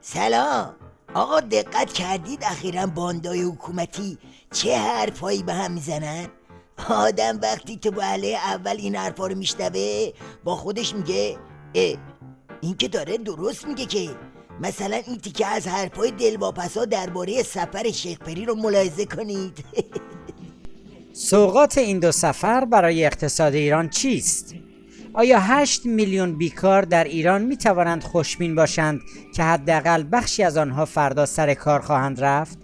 سلام آقا، دقت کردید اخیراً باندای حکومتی چه حرفایی به هم میزنن؟ آدم وقتی تو وهله اول این حرفا رو میشنوه با خودش میگه این که داره درست میگه. که مثلا این تیکه از حرفای دلواپسا درباره سفر شیخ پری رو ملاحظه کنید. سوغات این دو سفر برای اقتصاد ایران چیست؟ آیا 8 میلیون بیکار در ایران می توانند خوشبین باشند که حداقل بخشی از آنها فردا سر کار خواهند رفت؟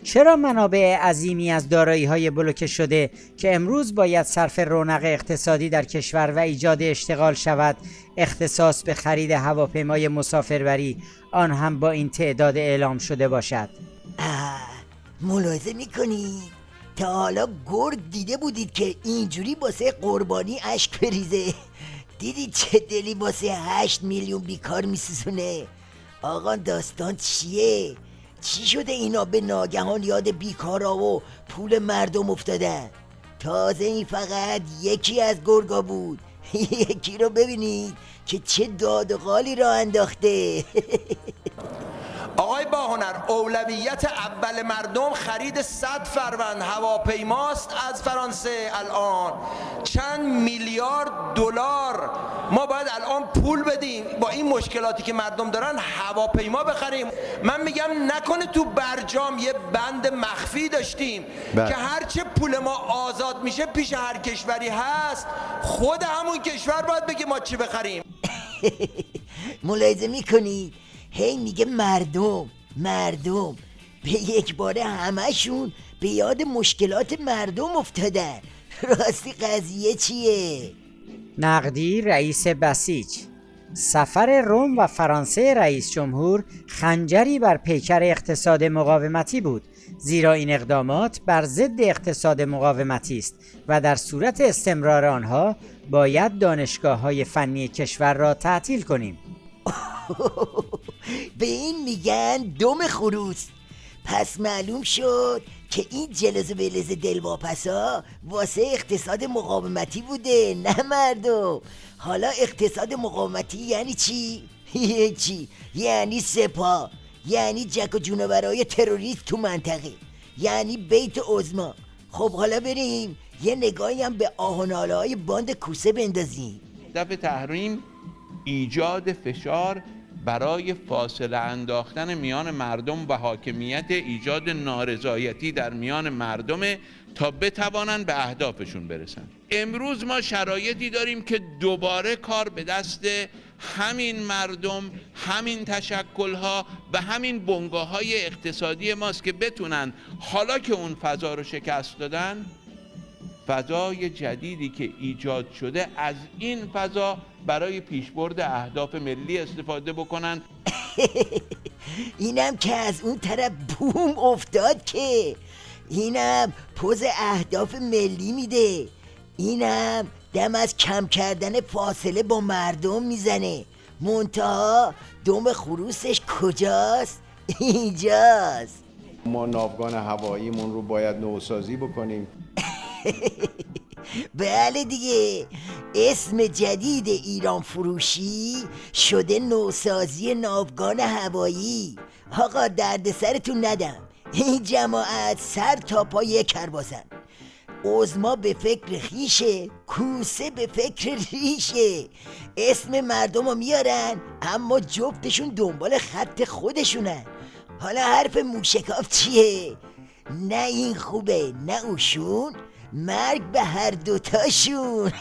چرا منابع عظیمی از دارایی‌های بلوکه شده که امروز باید صرف رونق اقتصادی در کشور و ایجاد اشتغال شود، اختصاص به خرید هواپیمای مسافربری آن هم با این تعداد اعلام شده باشد؟ ملاحظه میکنید؟ تا حالا گرد دیده بودید که اینجوری واسه قربانی اشک بریزه؟ دیدید چه دلی واسه 8 میلیون بیکار میسوزونه؟ آقا داستان چیه؟ چی شده اینا به ناگهان یاد بیکارا و پول مردم افتادن؟ تازه این فقط یکی از گرگا بود. یکی رو ببینید که چه داد و قالی را انداخته. آقای باهنر، اولویت اول مردم خرید 100 فروند هواپیماست از فرانسه. الان چند میلیارد دلار ما باید الان پول بدیم با این مشکلاتی که مردم دارن هواپیما بخریم. من میگم نکنه تو برجام یه بند مخفی داشتیم که هرچه پول ما آزاد میشه پیش هر کشوری هست خود همون کشور باید بگه ما چی بخریم. ملاحظه میکنید؟ هی میگه مردم به یک باره همشون به یاد مشکلات مردم افتادن. راستی قضیه چیه؟ نقدی رئیس بسیج: سفر روم و فرانسه رئیس جمهور خنجری بر پیکر اقتصاد مقاومتی بود، زیرا این اقدامات بر ضد اقتصاد مقاومتی است و در صورت استمرار آنها باید دانشگاه‌های فنی کشور را تعطیل کنیم. به این میگن دم خروس. پس معلوم شد که این جلز و بلز دلواپسا واسه اقتصاد مقاومتی بوده، نه مردم. حالا اقتصاد مقاومتی یعنی چی؟ چی؟ یعنی سپاه، یعنی جک و جونورای تروریست تو منطقه، یعنی بیت عظما. خب حالا بریم یه نگاهی هم به آهناله های باند کوسه بندازیم. هدف تحریم ایجاد فشار برای فاصله انداختن میان مردم و حاکمیت، ایجاد نارضایتی در میان مردم تا بتوانند به اهدافشون برسن. امروز ما شرایطی داریم که دوباره کار به دست همین مردم، همین تشکل‌ها و همین بنگاه‌های اقتصادی ماست که بتونن حالا که اون فضا رو شکست دادن، فضای جدیدی که ایجاد شده از این فضا برای پیشبرد اهداف ملی استفاده بکنن. اینم که از اون طرف بوم افتاد، که اینم پوز اهداف ملی میده، اینم دم از کم کردن فاصله با مردم میزنه. منتها دم خروسش کجاست؟ اینجاست. ما ناوگان هواییمون رو باید نوسازی بکنیم. بله دیگه، اسم جدید ايرانفروشي شده نوسازی ناوگان هوایی. آقا دردسرتون ندم، این جماعت سرتاپا کرباسن. عظما به فکر خویشه، کوسه به فکر ریشه. اسم مردم رو میارن اما جفتشون دنبال خط خودشونن. حالا حرف موشکاف چیه؟ نه این خوبه نه اوشون، مرگ به هر دوتاشون.